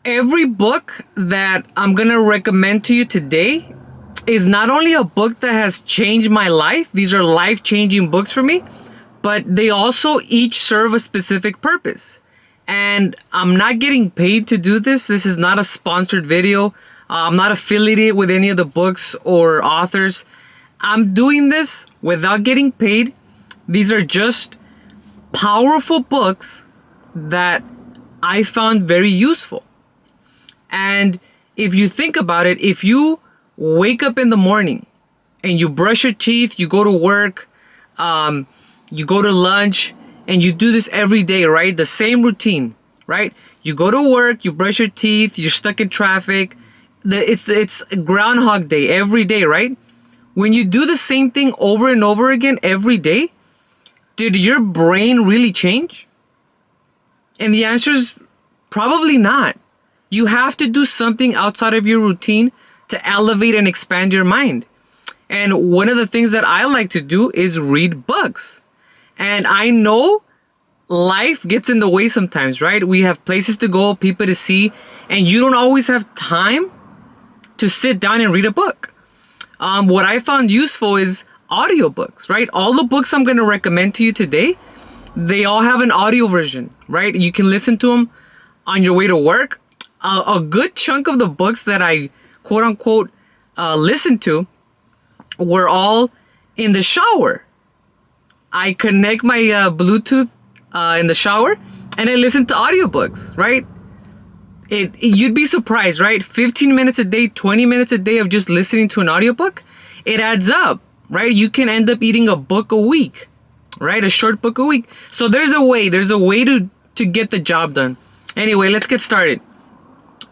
every book that I'm going to recommend to you today is not only a book that has changed my life, these are life-changing books for me, but they also each serve a specific purpose. And I'm not getting paid to do this. This is not a sponsored video. I'm not affiliated with any of the books or authors. I'm doing this without getting paid. These are just powerful books that I found very useful. And if you think about it, if you wake up in the morning and you brush your teeth, you go to work, you go to lunch, and you do this every day, right? The same routine, right? You go to work, you brush your teeth, you're stuck in traffic. It's Groundhog Day every day, right? When you do the same thing over and over again every day, did your brain really change? And the answer is probably not. You have to do something outside of your routine to elevate and expand your mind. And one of the things that I like to do is read books. And I know life gets in the way sometimes, right? We have places to go, people to see, and you don't always have time to sit down and read a book. What I found useful is audiobooks, right? All the books I'm going to recommend to you today, they all have an audio version, right? You can listen to them on your way to work. A good chunk of the books that I quote unquote listened to were all in the shower. I connect my Bluetooth in the shower and I listen to audiobooks, right? You'd be surprised, right? 15 minutes a day, 20 minutes a day of just listening to an audiobook, it adds up, right? You can end up eating a book a week, right? A short book a week. So there's a way to get the job done. Anyway, let's get started.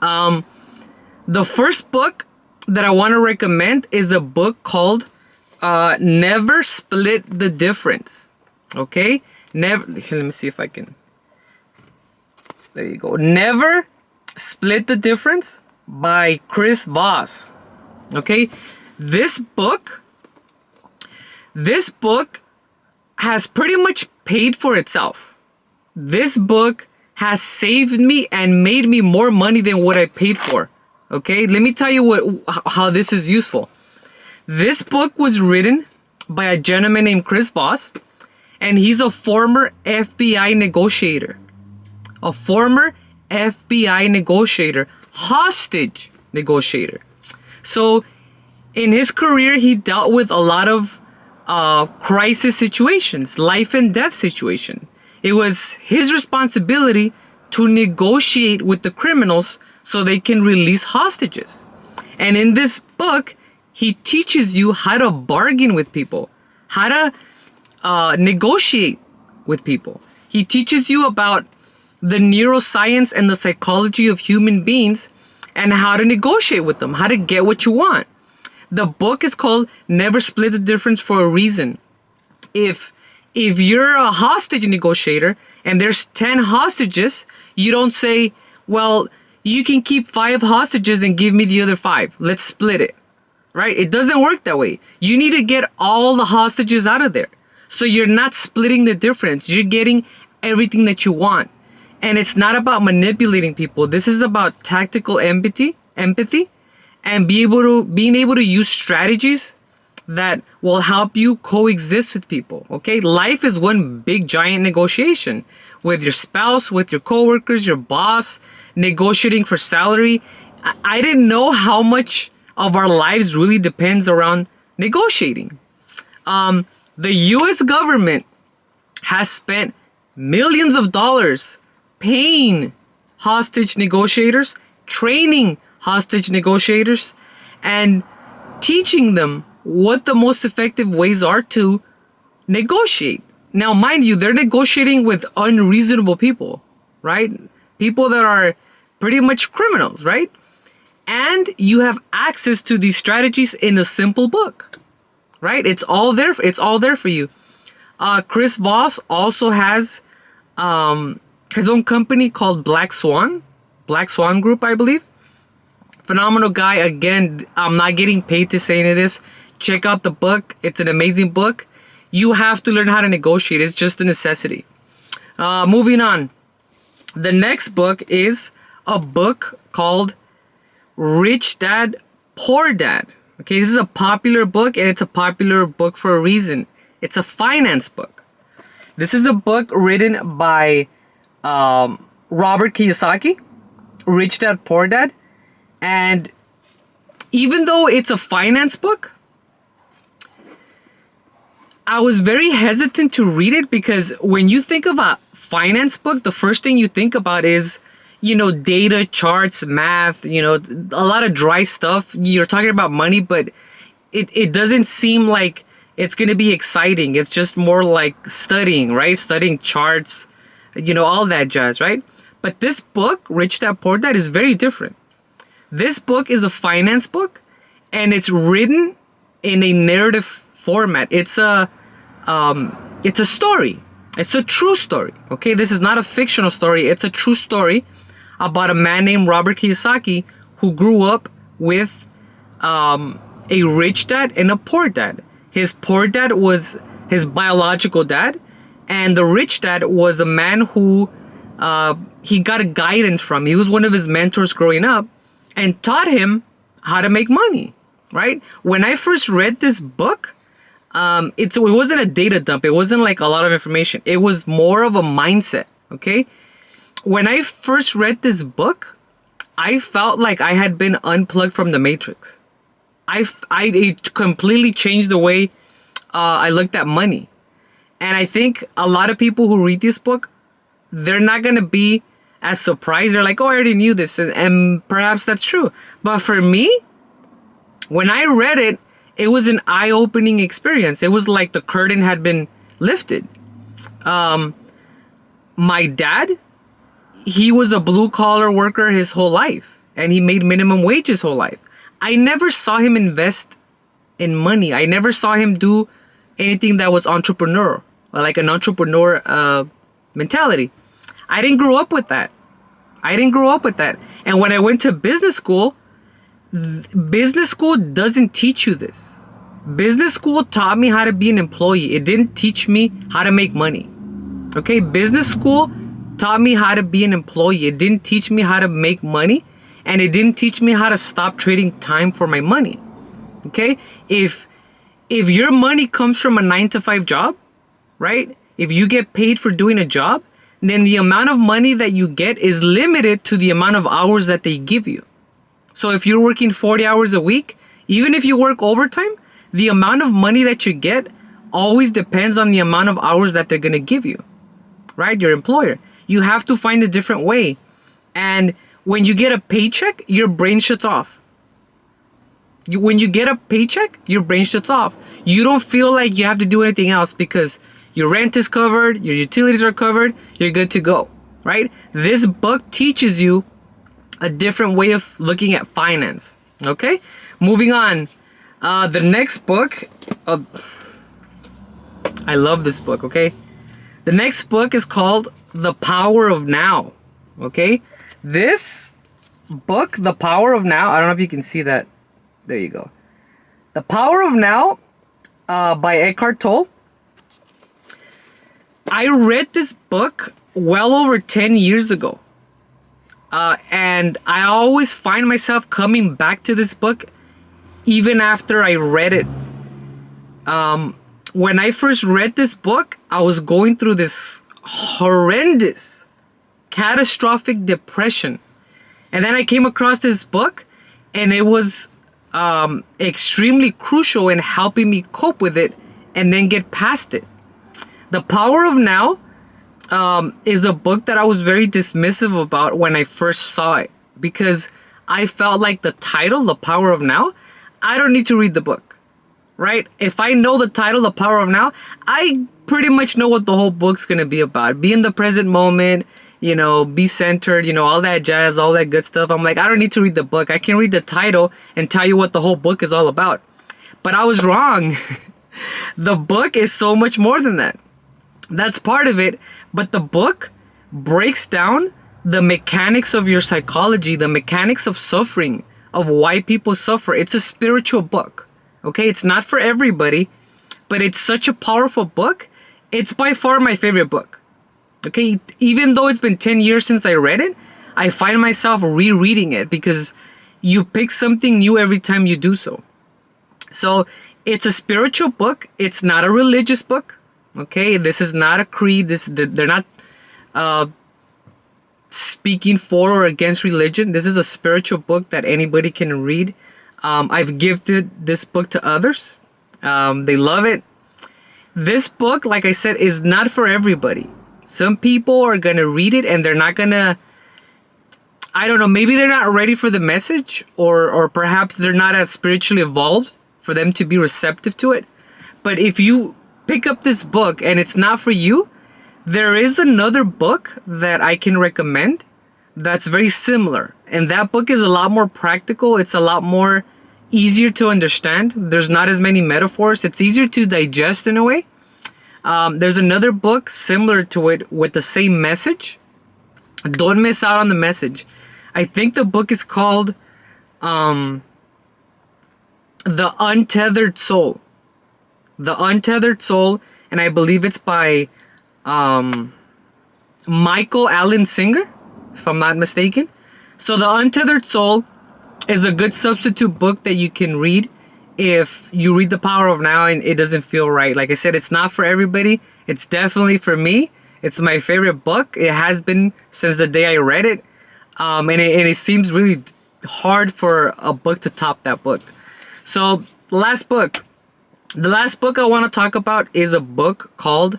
The first book that I want to recommend is a book called Never Split the Difference. Okay? Let me see if I can. There you go. Never Split the Difference by Chris Voss. Okay? This book has pretty much paid for itself. This book has saved me and made me more money than what I paid for. Okay? Let me tell you how this is useful. This book was written by a gentleman named Chris Voss, and he's a former FBI negotiator. A former FBI negotiator, hostage negotiator. So in his career, he dealt with a lot of crisis situations, life and death situation. It was his responsibility to negotiate with the criminals so they can release hostages. And in this book, he teaches you how to bargain with people, how to negotiate with people. He teaches you about the neuroscience and the psychology of human beings and how to negotiate with them, how to get what you want. The book is called Never Split the Difference for a reason. If you're a hostage negotiator and there's 10 hostages, you don't say, well, you can keep 5 hostages and give me the other 5. Let's split it. Right? It doesn't work that way. You need to get all the hostages out of there. So you're not splitting the difference. You're getting everything that you want. And it's not about manipulating people. This is about tactical empathy, and being able to use strategies that will help you coexist with people. Okay? Life is one big giant negotiation with your spouse, with your coworkers, your boss, negotiating for salary. I didn't know how much of our lives really depends around negotiating. The US government has spent millions of dollars paying hostage negotiators, training hostage negotiators, and teaching them what the most effective ways are to negotiate. Now, mind you, they're negotiating with unreasonable people, right? People that are pretty much criminals, right? And you have access to these strategies in a simple book, right? It's all there. It's all there for you. Chris Voss also has his own company called Black Swan Group, I believe. Phenomenal guy. Again, I'm not getting paid to say any of this. Check out the book. It's an amazing book. You have to learn how to negotiate. It's just a necessity. Moving on. The next book is a book called Rich Dad, Poor Dad. Okay, this is a popular book, and it's a popular book for a reason. It's a finance book. This is a book written by Robert Kiyosaki, Rich Dad, Poor Dad. And even though it's a finance book, I was very hesitant to read it because when you think of a finance book, the first thing you think about is, data, charts, math, a lot of dry stuff. You're talking about money, but it doesn't seem like it's going to be exciting. It's just more like studying, right? Studying charts, all that jazz, right? But this book, Rich Dad Poor Dad, is very different. This book is a finance book, and it's written in a narrative format. It's a story. It's a true story. Okay, this is not a fictional story. It's a true story about a man named Robert Kiyosaki who grew up with a rich dad and a poor dad. His poor dad was his biological dad, and the rich dad was a man who he got a guidance from. He was one of his mentors growing up and taught him how to make money, right? When I first read this book, it wasn't a data dump. It wasn't like a lot of information. It was more of a mindset, okay? When I first read this book, I felt like I had been unplugged from the matrix. It completely changed the way I looked at money. And I think a lot of people who read this book, they're not going to be as surprised. They're like, oh, I already knew this. And perhaps that's true. But for me, when I read it, it was an eye-opening experience. It was like the curtain had been lifted. My dad, he was a blue-collar worker his whole life. And he made minimum wage his whole life. I never saw him invest in money. I never saw him do anything that was entrepreneurial, like an entrepreneur mentality. I didn't grow up with that. And when I went to business school doesn't teach you this. Business school taught me how to be an employee. It didn't teach me how to make money. Okay, business school taught me how to be an employee. It didn't teach me how to make money, and it didn't teach me how to stop trading time for my money. Okay, if your money comes from a 9-to-5 job, right? If you get paid for doing a job, then the amount of money that you get is limited to the amount of hours that they give you. So if you're working 40 hours a week, even if you work overtime, the amount of money that you get always depends on the amount of hours that they're going to give you, right? Your employer. You have to find a different way. And when you get a paycheck, your brain shuts off. When you get a paycheck, your brain shuts off. You don't feel like you have to do anything else because your rent is covered, your utilities are covered, you're good to go, right? This book teaches you a different way of looking at finance, okay? Moving on. The next book, I love this book, okay? The next book is called The Power of Now, okay? This book, The Power of Now, I don't know if you can see that. There you go. The Power of Now by Eckhart Tolle. I read this book well over 10 years ago. And I always find myself coming back to this book even after I read it. When I first read this book, I was going through this horrendous, catastrophic depression. And then I came across this book, and it was extremely crucial in helping me cope with it and then get past it. The Power of Now is a book that I was very dismissive about when I first saw it because I felt like the title, The Power of Now, I don't need to read the book, right? If I know the title, The Power of Now, I pretty much know what the whole book's going to be about. Be in the present moment, be centered, all that jazz, all that good stuff. I'm like, I don't need to read the book. I can read the title and tell you what the whole book is all about. But I was wrong. The book is so much more than that. That's part of it. But the book breaks down the mechanics of your psychology, the mechanics of suffering, of why people suffer. It's a spiritual book. Okay, it's not for everybody, but it's such a powerful book. It's by far my favorite book. Okay, even though it's been 10 years since I read it, I find myself rereading it because you pick something new every time you do so. So it's a spiritual book. It's not a religious book. Okay, this is not a creed. They're not speaking for or against religion. This is a spiritual book that anybody can read. I've gifted this book to others. They love it. This book, like I said, is not for everybody. Some people are gonna read it and they're not gonna, I don't know, maybe they're not ready for the message, or perhaps they're not as spiritually evolved for them to be receptive to it. But if you pick up this book and it's not for you, there is another book that I can recommend that's very similar. And that book is a lot more practical. It's a lot more easier to understand. There's not as many metaphors. It's easier to digest in a way. There's another book similar to it with the same message. Don't miss out on the message. I think the book is called The Untethered Soul. The Untethered Soul, and I believe it's by Michael Allen Singer, if I'm not mistaken. So The Untethered Soul is a good substitute book that you can read if you read The Power of Now and it doesn't feel right. Like I said, it's not for everybody. It's definitely for me. It's my favorite book. It has been since the day I read it. And it seems really hard for a book to top that book. So the last book I want to talk about is a book called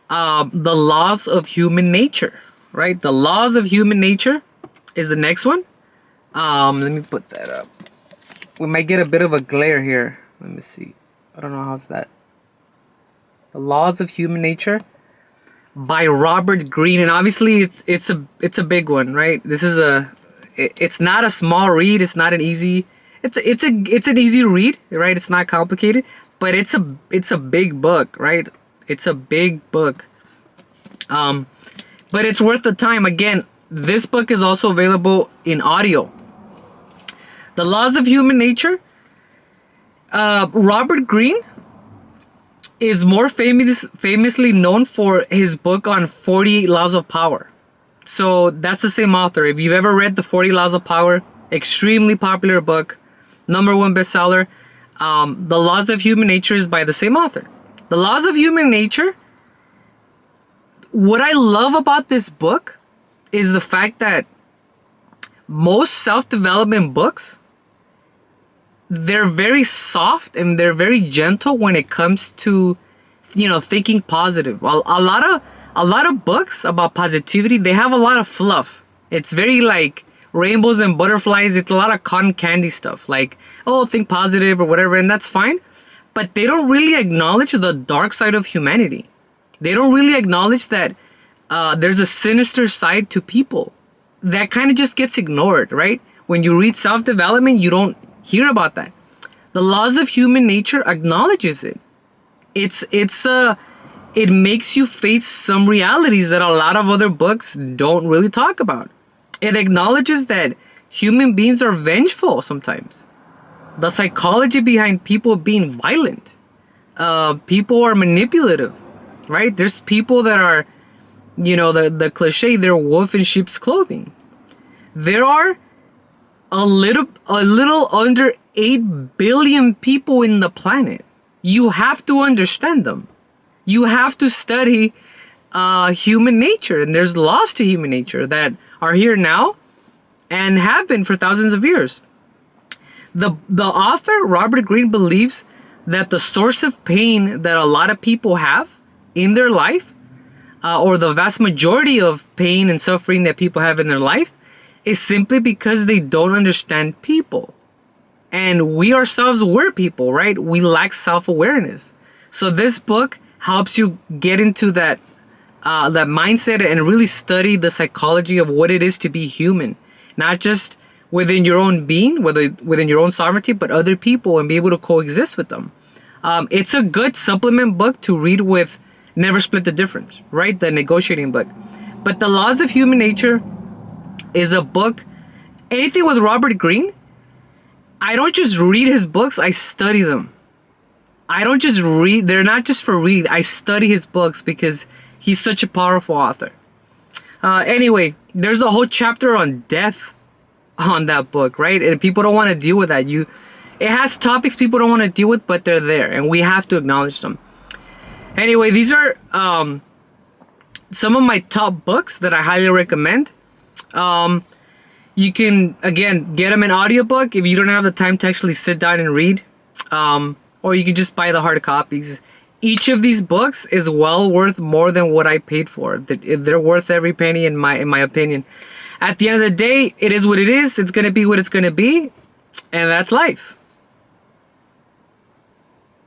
The Laws of Human Nature, right? The Laws of Human Nature is the next one. Let me put that up. We might get a bit of a glare here. Let me see. I don't know how's that. The Laws of Human Nature by Robert Greene, and obviously it's a big one, right? It's not a small read. It's not an easy. It's an easy read, right? It's not complicated, but it's a big book, right? It's a big book. But it's worth the time. Again, this book is also available in audio. The Laws of Human Nature. Robert Greene is more famously known for his book on 48 Laws of Power. So that's the same author. If you've ever read the 40 Laws of Power, extremely popular book, #1 bestseller. The Laws of Human Nature is by the same author. The Laws of Human Nature, what I love about this book is the fact that most self-development books, they're very soft and they're very gentle when it comes to, thinking positive. A lot of books about positivity, they have a lot of fluff. It's very like rainbows and butterflies. It's a lot of cotton candy stuff, like, oh, think positive or whatever, and that's fine. But they don't really acknowledge the dark side of humanity. They don't really acknowledge that there's a sinister side to people that kind of just gets ignored, right? When you read self-development, you don't hear about that. The Laws of Human Nature acknowledges it. It makes you face some realities that a lot of other books don't really talk about. It acknowledges that human beings are vengeful sometimes. The psychology behind people being violent. People are manipulative, right? There's people that are, the cliche, they're wolf in sheep's clothing. There are a little under 8 billion people in the planet. You have to understand them. You have to study human nature, and there's laws to human nature that are here now and have been for thousands of years. The author, Robert Greene, believes that the source of pain that a lot of people have in their life, or the vast majority of pain and suffering that people have in their life, is simply because they don't understand people. And we ourselves were people, right? We lack self-awareness. So this book helps you get into that mindset and really study the psychology of what it is to be human. Not just within your own being, within your own sovereignty, but other people, and be able to coexist with them. It's a good supplement book to read with Never Split the Difference, right? The negotiating book. But The Laws of Human Nature is a book. Anything with Robert Greene, I don't just read his books, I study them. I don't just read, they're not just for read. I study his books because he's such a powerful author. Anyway, there's a whole chapter on death on that book, right? And people don't want to deal with that. It has topics people don't want to deal with, but they're there, and we have to acknowledge them. Anyway, these are some of my top books that I highly recommend. You can, again, get them in audiobook if you don't have the time to actually sit down and read. Or you can just buy the hard copies. Each of these books is well worth more than what I paid for. They're worth every penny in my opinion. At the end of the day, it is what it is. It's going to be what it's going to be. And that's life.